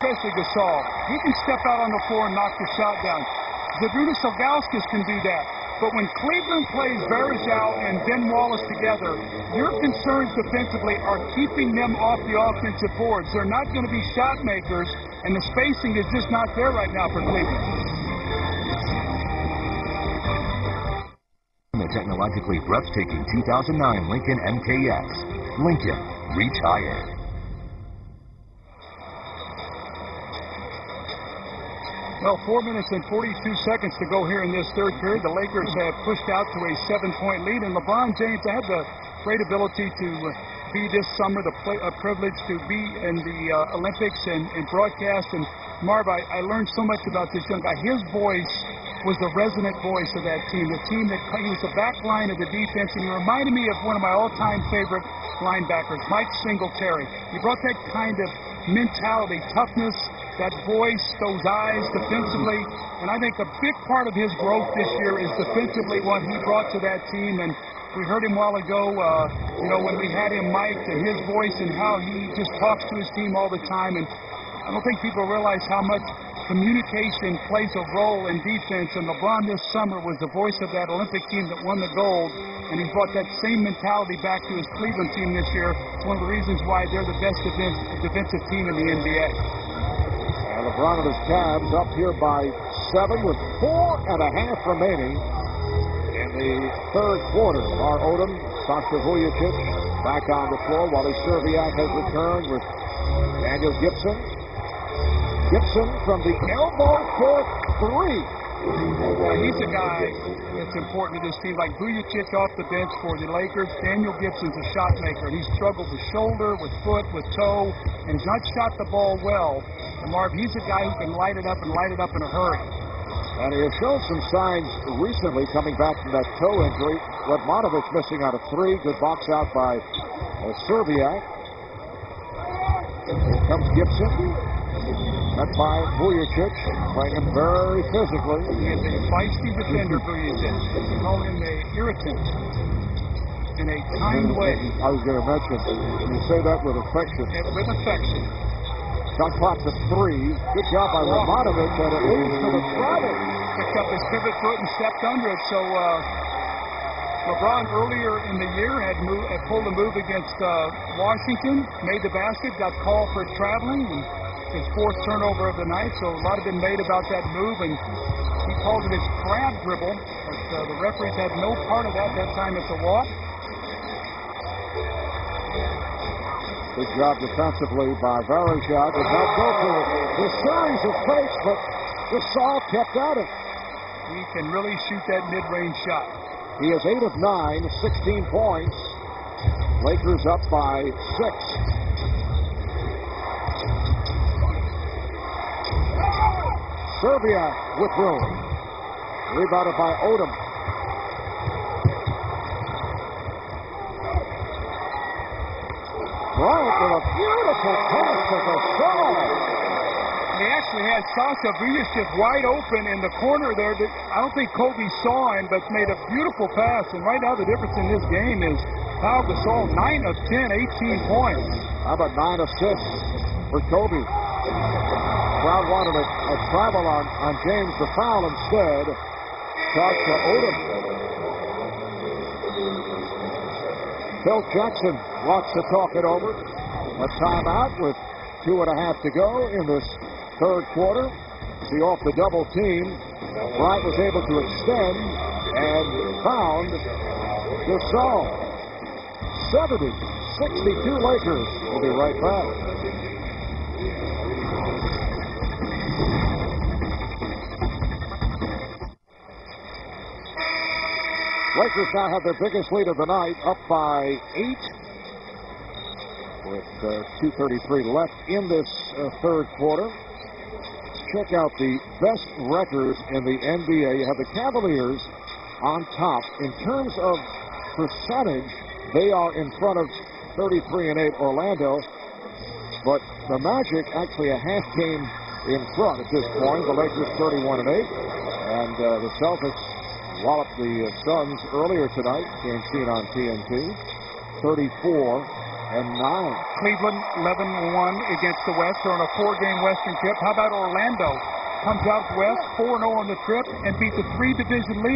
especially Gasol. He can step out on the floor and knock the shot down. Zydrunas Ilgauskas can do that. But when Cleveland plays Varejao and Ben Wallace together, your concerns defensively are keeping them off the offensive boards. They're not going to be shot makers, and the spacing is just not there right now for Cleveland. The technologically breathtaking 2009 Lincoln MKS. Lincoln, reach higher. Well, 4 minutes and 42 seconds to go here in this third period. The Lakers have pushed out to a 7-point lead, and LeBron James had the great ability to be this summer, the privilege to be in the Olympics and broadcast. And Marv, I learned so much about this young guy. His voice was the resonant voice of that team, the team that he was the back line of the defense, and he reminded me of one of my all-time favorite linebackers, Mike Singletary. He brought that kind of mentality, toughness, that voice, those eyes defensively, and I think a big part of his growth this year is defensively what he brought to that team. And we heard him a while ago, when we had him mic'd, and his voice and how he just talks to his team all the time. And I don't think people realize how much communication plays a role in defense, and LeBron this summer was the voice of that Olympic team that won the gold, and he's brought that same mentality back to his Cleveland team this year. It's one of the reasons why they're the best defensive team in the NBA. And LeBron and his Cavs up here by 7 with 4.5 remaining in the third quarter. Mar Odom, Sasha Vujacic back on the floor. Wally Serviak has returned with Daniel Gibson. Gibson from the elbow for 3. He's a guy that's important to this team. Like Vujacic off the bench for the Lakers, Daniel Gibson's a shot maker. He's struggled with shoulder, with foot, with toe, and has not shot the ball well. And Marv, he's a guy who can light it up and light it up in a hurry. And he has shown some signs recently coming back from that toe injury. Ledmanovic missing out of 3. Good box out by Serviak. Here comes Gibson. Met by Vujacic, playing him very physically. He is a feisty defender, Vujacic. They call him an irritant in a kind way. I was going to mention, you say that with affection. Yeah, with affection. Shot clock to 3. Good job by Ledmanovic, and it leads to the travel. Picked up his pivot foot and stepped under it. So LeBron earlier in the year had pulled a move against Washington, made the basket, got called for traveling, and his 4th turnover of the night, so a lot have been made about that move, and he called it his crab dribble, but the referees had no part of that time. It's a walk. Good job defensively by Varejao. Did not go for the series of fakes, but Gasol kept at it. He can really shoot that mid-range shot. He is 8 of 9, 16 points. Lakers up by 6. Serviak with room. Rebounded by Odom. Bryant with a beautiful pass to Gasol. He actually had Sasha Vujacic wide open in the corner there. I don't think Kobe saw him, but made a beautiful pass. And right now the difference in this game is Pau Gasol, 9 of 10, 18 points. How about 9 assists for Kobe? Crowd wanted a travel on James, the foul instead. Shot to Odom. Phil Jackson wants to talk it over. A timeout with 2.5 to go in this third quarter. See off the double team. Bryant was able to extend and found Gasol. 70-62 Lakers. We'll be right back. Lakers now have their biggest lead of the night, up by 8 with 2:33 left in this third quarter. Let's check out the best records in the NBA. You have the Cavaliers on top. In terms of percentage, they are in front of 33-8 Orlando, but the Magic actually a half game in front at this point. The Lakers 31-8, and the Celtics walloped the Suns earlier tonight, game seen on TNT, 34-27. Cleveland 11-1 against the West. They're on a 4-game Western trip. How about Orlando? Comes out west, 4-0 on the trip, and beats a 3-division leader.